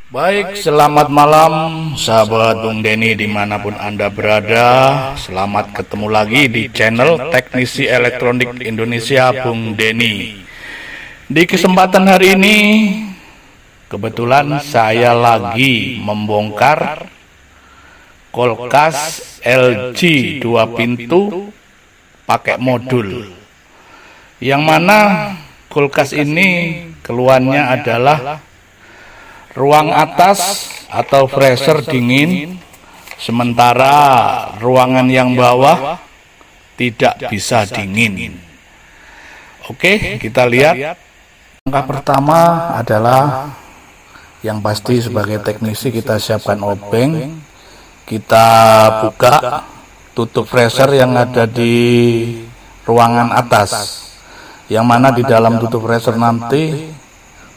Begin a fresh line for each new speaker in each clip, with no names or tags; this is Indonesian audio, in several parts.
Baik, selamat malam sahabat Bung Denny dimanapun Anda berada. Selamat ketemu lagi di channel Teknisi Elektronik Indonesia Bung Denny. Di kesempatan hari ini, kebetulan saya lagi membongkar kulkas LG 2 pintu pakai modul. Yang mana kulkas ini keluhannya adalah ruang atas atau freezer dingin, sementara ruangan yang bawah tidak bisa dingin. Oke, kita lihat. Langkah pertama adalah yang pasti sebagai teknisi kita siapkan obeng. Kita buka tutup freezer yang ada di ruangan atas, yang mana di dalam tutup freezer nanti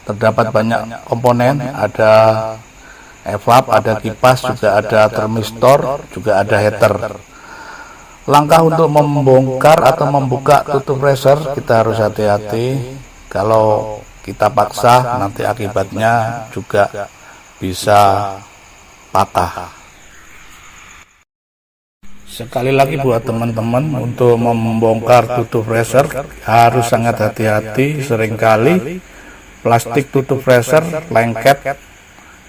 terdapat banyak komponen, ada evap, ada kipas, juga ada termistor, juga ada heater. Langkah untuk membongkar atau membuka tutup freezer kita harus hati-hati. Kalau kita paksa nanti akibatnya juga bisa patah. Sekali lagi buat teman-teman, untuk membongkar tutup freezer harus sangat hati-hati. Seringkali plastik tutup freezer lengket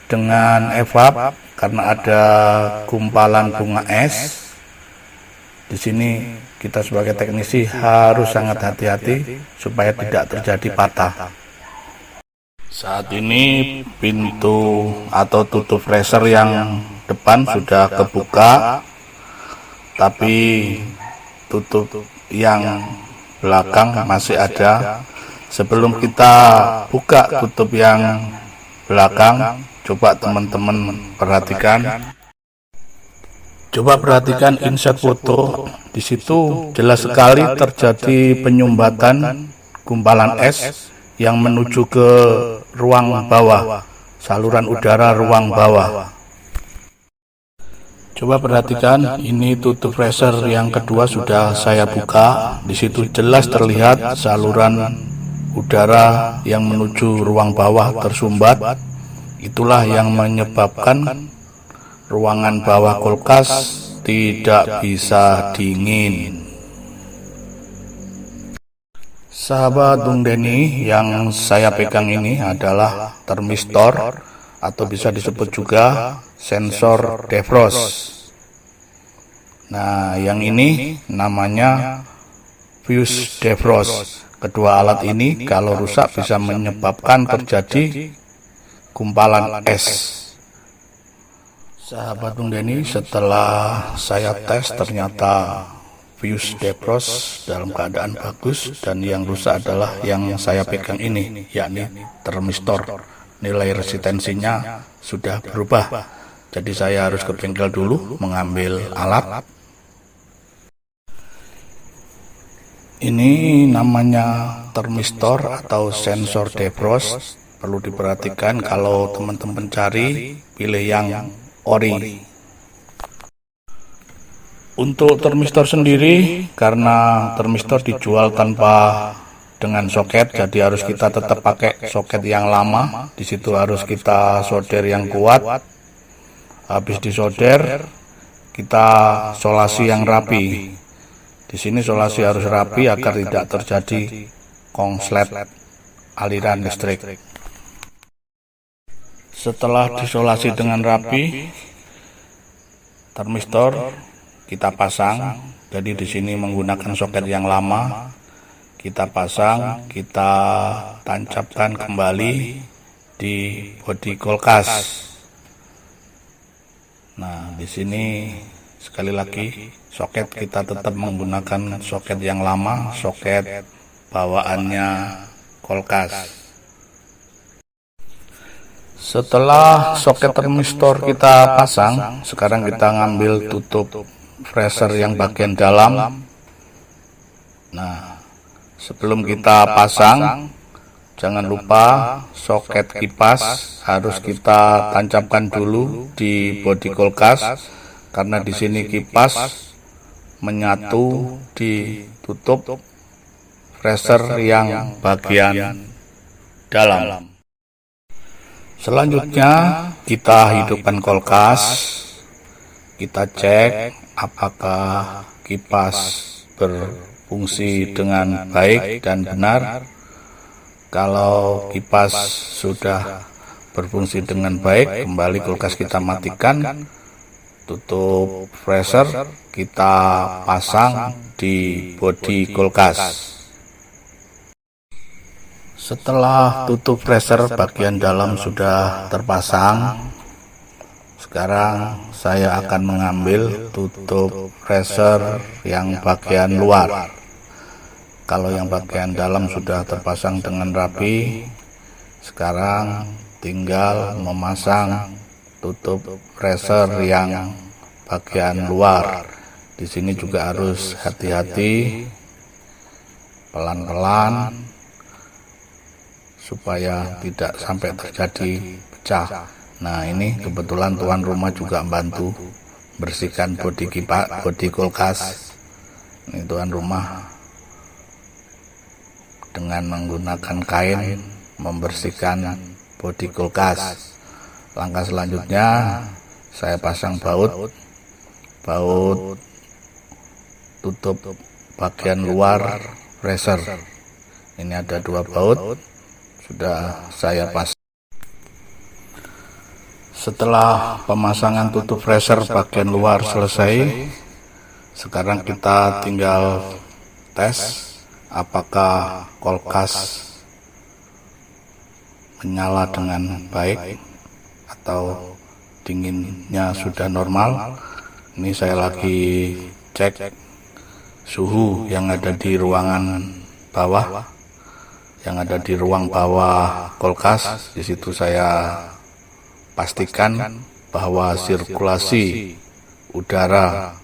dengan evap karena ada gumpalan bunga es. Di sini kita sebagai teknisi harus sangat hati-hati supaya tidak terjadi patah. Saat ini pintu atau tutup freezer yang depan sudah kebuka, tapi tutup yang belakang masih ada. Sebelum kita buka tutup yang belakang, coba teman-teman perhatikan. Coba perhatikan inset foto. Di situ jelas sekali terjadi penyumbatan gumpalan es yang menuju ke ruang bawah, saluran udara ruang bawah. Coba perhatikan, ini tutup freezer yang kedua sudah saya buka. Di situ jelas terlihat saluran udara yang menuju ruang bawah tersumbat. Itulah yang menyebabkan ruangan bawah kulkas tidak bisa dingin. Sahabat Bung Denny, yang saya pegang ini adalah termistor atau bisa disebut juga sensor defrost. Nah, yang ini namanya fuse defrost. Kedua alat ini kalau rusak bisa menyebabkan terjadi gumpalan es. Sahabat Bung Denny, setelah saya tes ternyata fuse defrost dalam keadaan bagus, dan yang rusak adalah yang saya pegang ini, yakni termistor. Nilai resistensinya sudah berubah, jadi saya harus ke bengkel dulu mengambil alat. Ini namanya termistor atau sensor defrost. Perlu diperhatikan kalau teman-teman cari, pilih yang ori. Untuk termistor sendiri, karena termistor dijual tanpa dengan soket, jadi harus kita tetap pakai soket yang lama. Di situ harus kita solder yang kuat. Habis disolder, kita solasi yang rapi. Di sini solasi harus rapi agar tidak terjadi konslet aliran listrik. Setelah disolasi dengan rapi, termistor kita pasang. Jadi di sini menggunakan soket yang lama. Kita pasang, kita tancapkan kembali di bodi kulkas. Nah, di sini sekali lagi soket kita tetap menggunakan soket yang lama, soket bawaannya kulkas. Setelah soket termistor kita pasang, sekarang kita ngambil tutup freezer yang bagian dalam. Nah, sebelum kita pasang, jangan lupa soket kipas harus kita tancapkan dulu di bodi kulkas, karena di sini kipas menyatu di tutup freezer yang bagian dalam. Selanjutnya kita hidupkan kulkas. Kita cek apakah kipas berfungsi dengan baik dan benar. Kalau kipas sudah berfungsi dengan baik, kembali kulkas kita matikan, tutup freezer kita pasang di bodi kulkas. Setelah tutup freezer bagian dalam sudah terpasang, sekarang saya akan mengambil tutup freezer yang bagian luar. Kalau yang bagian dalam sudah terpasang dengan rapi, sekarang tinggal memasang tutup freezer yang bagian luar. Di sini juga harus hati-hati, pelan-pelan, supaya tidak sampai terjadi pecah. Nah, ini kebetulan tuan rumah juga bantu bersihkan bodi kulkas. Ini tuan rumah dengan menggunakan kain membersihkan bodi kulkas. Langkah selanjutnya saya pasang baut tutup bagian luar freezer. Ini ada 2 baut, sudah saya pasang. Setelah pemasangan tutup freezer bagian luar selesai, sekarang kita tinggal tes apakah kulkas menyala dengan baik atau dinginnya sudah normal. Ini saya lagi cek suhu yang ada di ruangan bawah, yang ada di ruang bawah kulkas. Di situ saya pastikan bahwa sirkulasi udara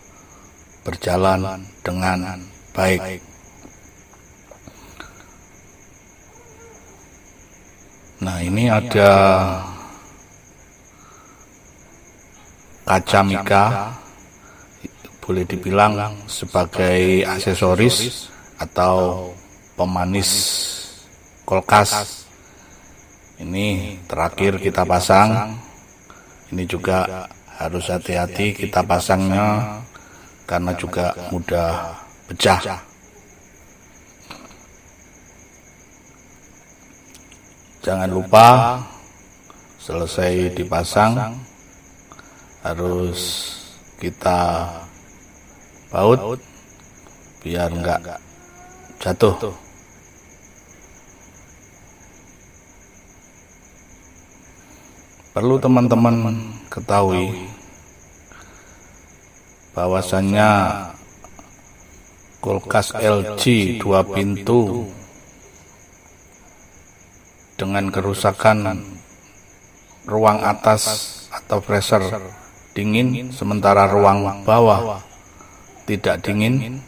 berjalan dengan baik. Nah, ini ada kaca mika, boleh dibilang sebagai aksesoris atau pemanis kulkas. Ini terakhir kita pasang. Ini juga harus hati-hati kita pasangnya karena juga mudah pecah. Jangan lupa selesai dipasang harus kita baut biar enggak jatuh. Perlu teman-teman ketahui bahwasannya kulkas LG 2 pintu dengan kerusakan ruang atas atau freezer dingin, sementara ruang bawah tidak dingin.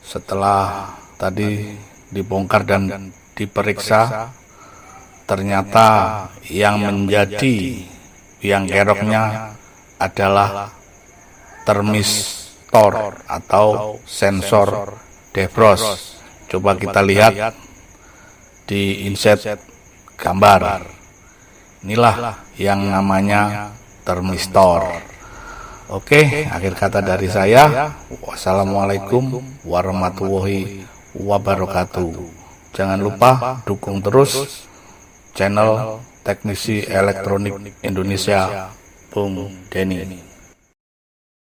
Setelah tadi dibongkar dan diperiksa, ternyata yang menjadi biang keroknya adalah termistor atau sensor defrost. Coba kita lihat di insert gambar. Inilah yang namanya termistor. Oke, akhir kata dari saya. Wassalamualaikum warahmatullahi wabarakatuh. Jangan lupa dukung terus channel Teknisi Elektronik Indonesia Bung Denny.